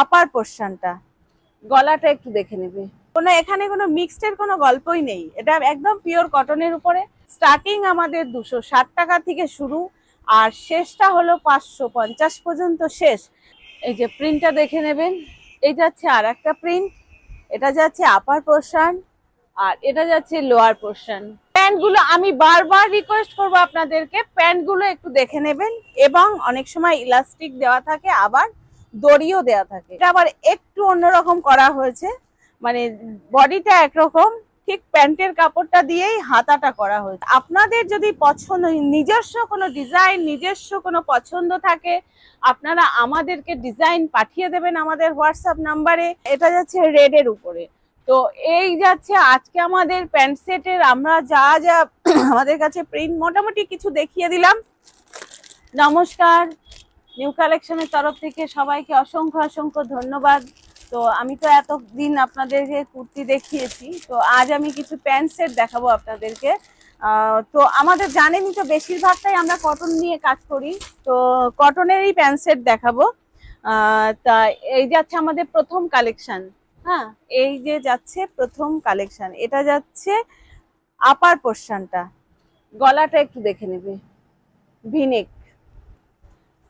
আপার পোর্শনটা, গলাটা একটু দেখে নেবে। এখানে কোনো মিক্সডের কোনো গল্পই নেই, এটা একদম পিওর কটনের উপরে। স্টার্টিং আমাদের 260 টাকা থেকে শুরু, আর শেষটা হলো 550 পর্যন্ত শেষ। এই যে প্রিন্টটা দেখে নেবেন, এই যাচ্ছে আর একটা প্রিন্ট, এটা যাচ্ছে আপার পোর্শন আর এটা যাচ্ছে লোয়ার পোর্শন। প্যান্টগুলো আমি বারবার রিকোয়েস্ট করবো আপনাদেরকে, প্যান্টগুলো একটু দেখে নেবেন, এবং অনেক সময় ইলাস্টিক দেওয়া থাকে, আবার দড়িও দেওয়া থাকে। এটা আবার একটু অন্যরকম করা হয়েছে, মানে বডিটা একরকম, ঠিক প্যান্টের কাপড়টা দিয়েই হাতাটা করা হয়েছে। আপনাদের যদি পছন্দ, নিজস্ব কোনো ডিজাইন, নিজস্ব কোনো পছন্দ থাকে, আপনারা আমাদেরকে ডিজাইন পাঠিয়ে দেবেন আমাদের হোয়াটসঅ্যাপ নাম্বারে। এটা যাচ্ছে রেডের উপরে। তো এই যাচ্ছে আজকে আমাদের প্যান্ট সেটের আমরা যা যা আমাদের কাছে প্রিন্ট মোটামুটি কিছু দেখিয়ে দিলাম। নমস্কার, নিউ কালেকশনের তরফ থেকে সবাইকে অসংখ্য অসংখ্য ধন্যবাদ। তো আমি তো এতদিন আপনাদেরকে কুর্তি দেখিয়েছি, তো আজ আমি কিছু প্যান্ট সেট দেখাবো আপনাদেরকে। তো আমাদের জানেনই তো বেশিরভাগটাই আমরা কটন নিয়ে কাজ করি, তো কটনেরই প্যান্ট সেট দেখাবো। তা এই যাচ্ছে আমাদের প্রথম কালেকশন। হ্যাঁ, এই যে যাচ্ছে প্রথম কালেকশন, এটা যাচ্ছে আপার পোর্শনটা, গলাটা একটু দেখে নেবে, ভিনেক।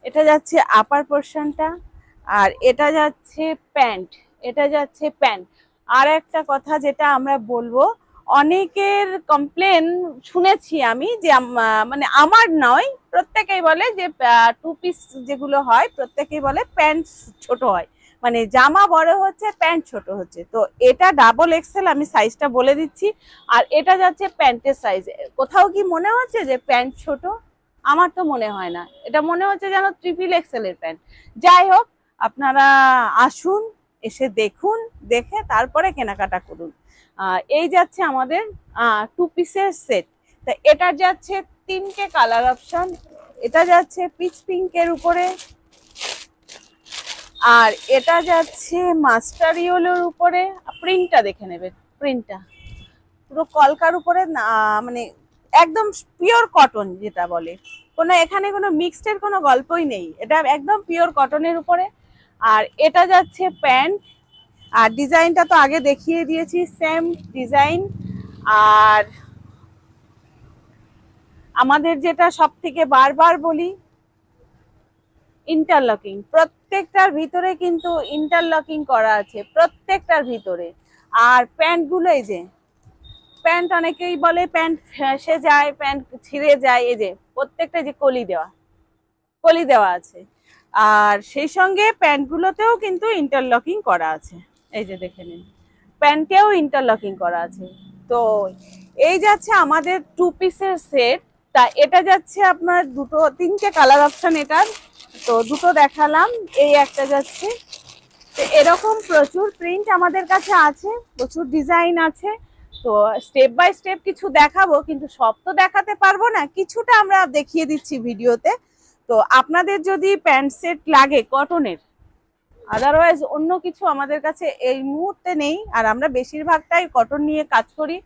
এটা যাচ্ছে আপার পোর্শনটা, আর এটা যাচ্ছে প্যান্ট, এটা যাচ্ছে প্যান্ট। আর একটা কথা যেটা আমরা বলবো, অনেকের কমপ্লেন শুনেছি আমি, যে মানে আমার নয়, প্রত্যেকেই বলে যে টু পিস যেগুলো হয় প্রত্যেকেই বলে প্যান্ট ছোট হয়, মানে জামা বড় হচ্ছে, প্যান্ট ছোট হচ্ছে। তো এটা ডাবল এক্সেল, আমি সাইজটা বলে দিচ্ছি। আর এটা যাচ্ছে প্যান্টের সাইজ। কোথাও কি মনে হচ্ছে যে প্যান্ট ছোট? আমার তো মনে হয় না, এটা মনে হচ্ছে যেন ট্রিপল এক্সেল এর প্যান্ট। যাই হোক, আপনারা আসুন, এসে দেখুন, দেখে তারপরে কেনাকাটা করুন। এই যাচ্ছে আমাদের টু পিসের সেট। তা এটা যাচ্ছে 3টে কালার অপশন। এটা যাচ্ছে পিচ পিঙ্কের উপরে, আর এটা যাচ্ছে মাস্টার ইয়েলোর উপরে। প্রিন্টটা দেখে নেবেন, প্রিন্টটা পুরো কলকার উপরে, মানে একদম পিওর কটন যেটা বলে, এখানে কোনো মিক্সডের কোনো গল্পই নেই, এটা একদম পিওর কটনের উপরে। আর এটা যাচ্ছে প্যান্ট, আর ডিজাইনটা তো আগে দেখিয়ে দিয়েছি, সেম ডিজাইন। আর আমাদের যেটা সব থেকে বারবার বলি, ইন্টারলকিং, প্রত্যেকটার ভিতরে কিন্তু ইন্টারলকিং করা আছে, প্রত্যেকটার ভিতরে। আর প্যান্টগুলো, এই যে প্যান্ট অনেকেই বলে প্যান্ট ফেঁসে যায়, প্যান্ট ছিঁড়ে যায়, এই যে প্রত্যেকটা যে কলি দেওয়া আছে। আর সেই সঙ্গে প্যান্টগুলোতেও কিন্তু ইন্টারলকিং করা আছে, এই যে দেখে নিন, প্যান্টেও ইন্টারলকিং করা আছে। তো এই যাচ্ছে আমাদের টু পিসের সেট। তা এটা যাচ্ছে আপনার 3টে কালার অপশন এটার, তো দুটো দেখালাম, এই একটা যাচ্ছে। তো এরকম প্রচুর প্রিন্ট আমাদের কাছে আছে, প্রচুর ডিজাইন আছে। তো স্টেপ বাই স্টেপ কিছু দেখাবো, কিন্তু সব তো দেখাতে পারবো না, কিছুটা আমরা দেখিয়ে দিচ্ছি ভিডিওতে। তো আপনাদের যদি প্যান্ট সেট লাগে কটনের, আদারওয়াইজ অন্য কিছু আমাদের কাছে এই মুহূর্তে নেই, আর আমরা বেশিরভাগটাই কটন নিয়ে কাজ করি।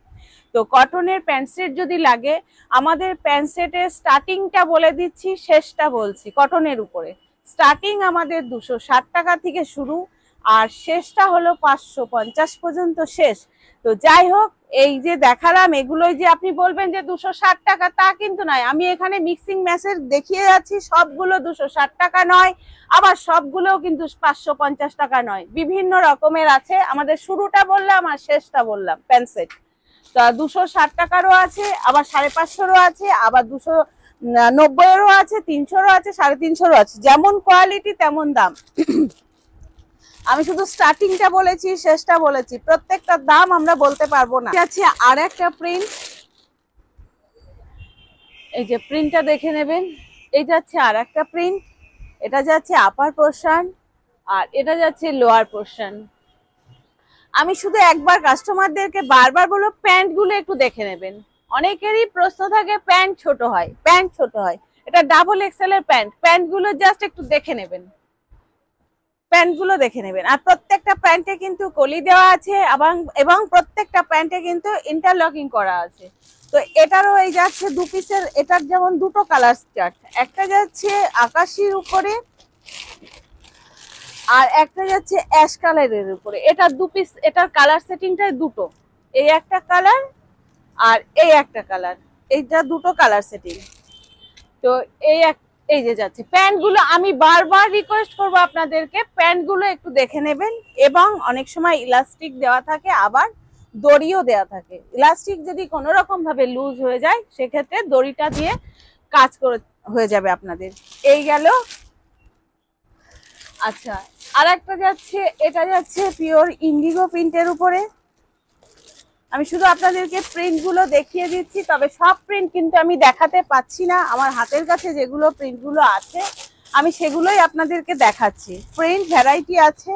তো কটনের প্যান্ট সেট যদি লাগে, আমাদের প্যান্ট সেটের স্টার্টিংটা বলে দিচ্ছি, শেষটা বলছি। কটনের উপরে স্টার্টিং আমাদের 260 টাকা থেকে শুরু, আর শেষটা হলো 550 পর্যন্ত শেষ। তো যাই হোক, এই যে দেখালাম এগুলোই যে আপনি বলবেন যে 260 টাকা, তা কিন্তু নয়। আমি এখানে মিক্সিং ম্যাচের দেখিয়ে যাচ্ছি, সবগুলো 260 টাকা নয়, আবার সবগুলোও কিন্তু 550 টাকা নয়, বিভিন্ন রকমের আছে। আমাদের শুরুটা বললাম আর শেষটা বললাম প্যান্ট সেট। তা 260 টাকারও আছে, আবার 550-এরও আছে, আবার 290-এরও আছে, 300-এরও আছে, 350-এরও আছে, যেমন কোয়ালিটি তেমন দাম। আমি শুধু স্টার্টিংটা বলেছি, শেষটা বলেছি, প্রত্যেকটা দাম আমরা বলতে পারবো না। আছে আর একটা প্রিন্ট, এই যে প্রিন্টটা দেখে নেবেন, এই যাচ্ছে আর একটা প্রিন্ট, এটা যাচ্ছে আপার পোর্শন আর এটা যাচ্ছে লোয়ার পোর্শন। আমি শুধু একবার কাস্টমারদেরকে বারবার বলবো, প্যান্টগুলো একটু দেখে নেবেন। অনেকেরই প্রশ্ন থাকে প্যান্ট ছোট হয়, প্যান্ট ছোট হয়। এটা ডাবল এক্সেল এর প্যান্ট, প্যান্টগুলো জাস্ট একটু দেখে নেবেন, প্যান্টগুলো দেখে নেবেন। আর প্রত্যেকটা প্যান্টে কিন্তু কলি দেওয়া আছে, এবং প্রত্যেকটা প্যান্টে কিন্তু ইন্টারলকিং করা আছে। তো এটারও এই যাচ্ছে 2 পিসের, এটার যেমন 2টো কালার চার্ট, একটা যাচ্ছে আকাশির উপরে, আর একটা যাচ্ছে অ্যাশ কালারের উপরে, এটা 2 পিস, এটার কালার সেটিংটাই দুটো, এই একটা কালার আর এই একটা কালার, এইটা দুটো কালার সেটিং। তো এই যে যাচ্ছে প্যান্টগুলো, আমি বারবার রিকোয়েস্ট করব আপনাদেরকে প্যান্টগুলো একটু দেখে নেবেন, এবং অনেক সময় ইলাস্টিক দেওয়া থাকে, আবার দড়িও দেওয়া থাকে। ইলাস্টিক যদি কোনো রকম ভাবে লুজ হয়ে যায় সেক্ষেত্রে দড়িটা দিয়ে কাজ করে হয়ে যাবে আপনাদের। এই গেল। আচ্ছা, আর একটা যাচ্ছে, এটা যাচ্ছে পিওর ইন্ডিগো প্রিন্টের উপরে। আমি শুধু আপনাদেরকে প্রিন্টগুলো দেখিয়ে দিচ্ছি, তবে সব প্রিন্ট কিন্তু আমি দেখাতে পাচ্ছি না। আমার হাতের কাছে যেগুলো প্রিন্টগুলো আছে আমি সেগুলোই আপনাদেরকে দেখাচ্ছি। প্রিন্ট ভ্যারাইটি আছে।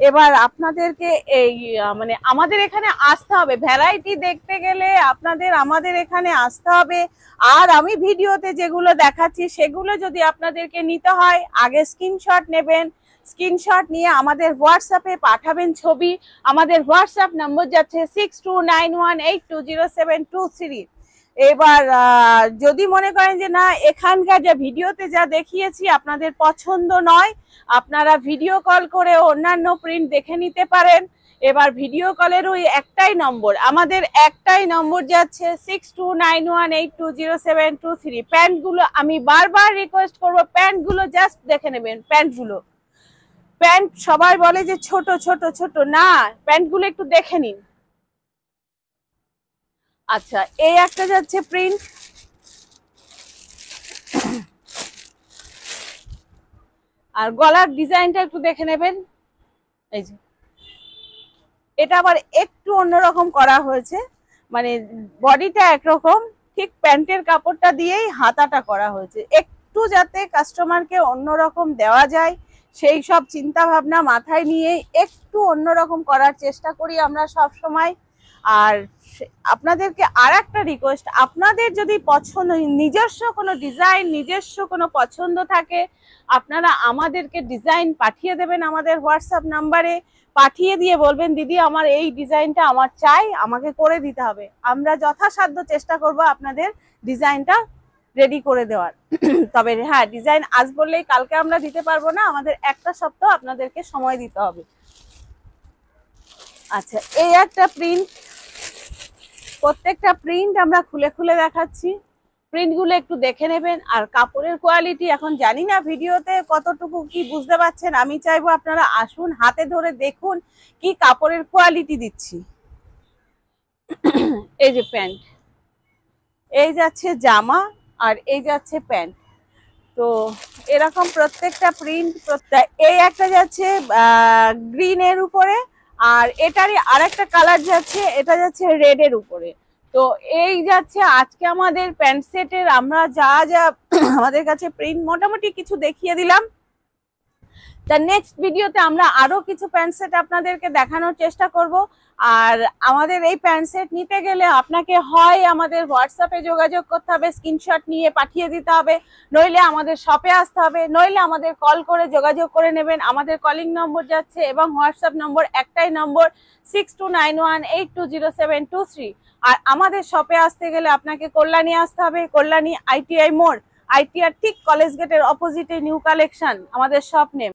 এবার আপনাদেরকে এই মানে আমাদের এখানে আসতে হবে, ভ্যারাইটি দেখতে গেলে আপনাদের আমাদের এখানে আসতে হবে। আর আমি ভিডিওতে যেগুলো দেখাচ্ছি সেগুলো যদি আপনাদেরকে নিতে হয়, আগে স্ক্রিনশট নেবেন, স্ক্রিনশট নিয়ে আমাদের হোয়াটসঅ্যাপে পাঠাবেন ছবি। আমাদের হোয়াটসঅ্যাপ নম্বর যাচ্ছে 6291820723। এবার যদি মনে করেন যে না এখানকার যা ভিডিওতে যা দেখিয়েছি আপনাদের পছন্দ নয়, আপনারা ভিডিও কল করে অন্যান্য প্রিন্ট দেখে নিতে পারেন। এবার ভিডিও কলের ওই একটাই নম্বর, আমাদের একটাই নম্বর যাচ্ছে 6291820723। প্যান্টগুলো আমি বারবার রিকোয়েস্ট করব, প্যান্টগুলো জাস্ট দেখে নেবেন। প্যান্টগুলো, প্যান্ট সবাই বলে যে ছোট ছোট ছোট, না, প্যান্টগুলো একটু দেখে নিন। আচ্ছা, এই একটা যাচ্ছে প্রিন্ট, আর গলার ডিজাইনটা একটু দেখে নেবেন। এই যে এটা আবার একটু অন্যরকম করা হয়েছে, মানে বডিটা একরকম, ঠিক প্যান্টের কাপড়টা দিয়েই হাতাটা করা হয়েছে, একটু যাতে কাস্টমারকে অন্যরকম দেওয়া যায় সেই সব চিন্তা ভাবনা মাথায় নিয়ে একটু অন্যরকম করার চেষ্টা করি আমরা সব সময়। আর আপনাদেরকে আর একটা রিকোয়েস্ট, আপনাদের যদি পছন্দ, নিজস্ব কোনো ডিজাইন, নিজস্ব কোনো পছন্দ থাকে, আপনারা আমাদেরকে ডিজাইন পাঠিয়ে দেবেন আমাদের হোয়াটসঅ্যাপ নাম্বারে। পাঠিয়ে দিয়ে বলবেন দিদি আমার এই ডিজাইনটা আমার চাই, আমাকে করে দিতে হবে। আমরা যথাসাধ্য চেষ্টা করব আপনাদের ডিজাইনটা রেডি করে দেওয়ার। তবে হ্যাঁ, ডিজাইন আজ বললেই কালকে আমরা দিতে পারবো না, আমাদের একটা সপ্তাহ আপনাদেরকে সময় দিতে হবে। আচ্ছা, এই একটা প্রিন্ট, প্রত্যেকটা প্রিন্ট আমরা খুলে খুলে দেখাচ্ছি, প্রিন্টগুলো একটু দেখে নেবেন। আর কাপড়ের কোয়ালিটি এখন জানি না ভিডিওতে কতটুকু কি বুঝতে পারছেন, আমি চাইবো আপনারা আসুন, হাতে ধরে দেখুন কি কাপড়ের কোয়ালিটি দিচ্ছি। এই যে প্যান্ট, এই যাচ্ছে জামা, আর এই যাচ্ছে প্যান্ট। তো এরকম প্রত্যেকটা প্রিন্ট, এই একটা যাচ্ছে গ্রিনের উপরে, আর এটারই আরেকটা কালার যাচ্ছে, এটা যাচ্ছে রেডের উপরে। তো এই যাচ্ছে আজকে আমাদের প্যান্ট সেটের আমরা যা যা আমাদের কাছে প্রিন্ট মোটামুটি কিছু দেখিয়ে দিলাম। তার নেক্সট ভিডিওতে আমরা আরো কিছু প্যান্ট সেট আপনাদেরকে দেখানোর চেষ্টা করব। আর আমাদের এই প্যান্ট সেট নিতে গেলে আপনাকে হয় আমাদের হোয়াটসঅ্যাপে যোগাযোগ করতে হবে, স্ক্রিনশট নিয়ে পাঠিয়ে দিতে হবে, নইলে আমাদের শপে আসতে হবে, নইলে আমাদের কল করে যোগাযোগ করে নেবেন। আমাদের কলিং নম্বর যাচ্ছে এবং হোয়াটসঅ্যাপ নম্বর একটাই নম্বর 6291820723। আর আমাদের শপে আসতে গেলে আপনাকে কল্যাণী আসতে হবে, কল্যাণী ITI মোড়, ITI ঠিক কলেজ গেটের অপোজিটে নিউ কালেকশন আমাদের শপ নেম।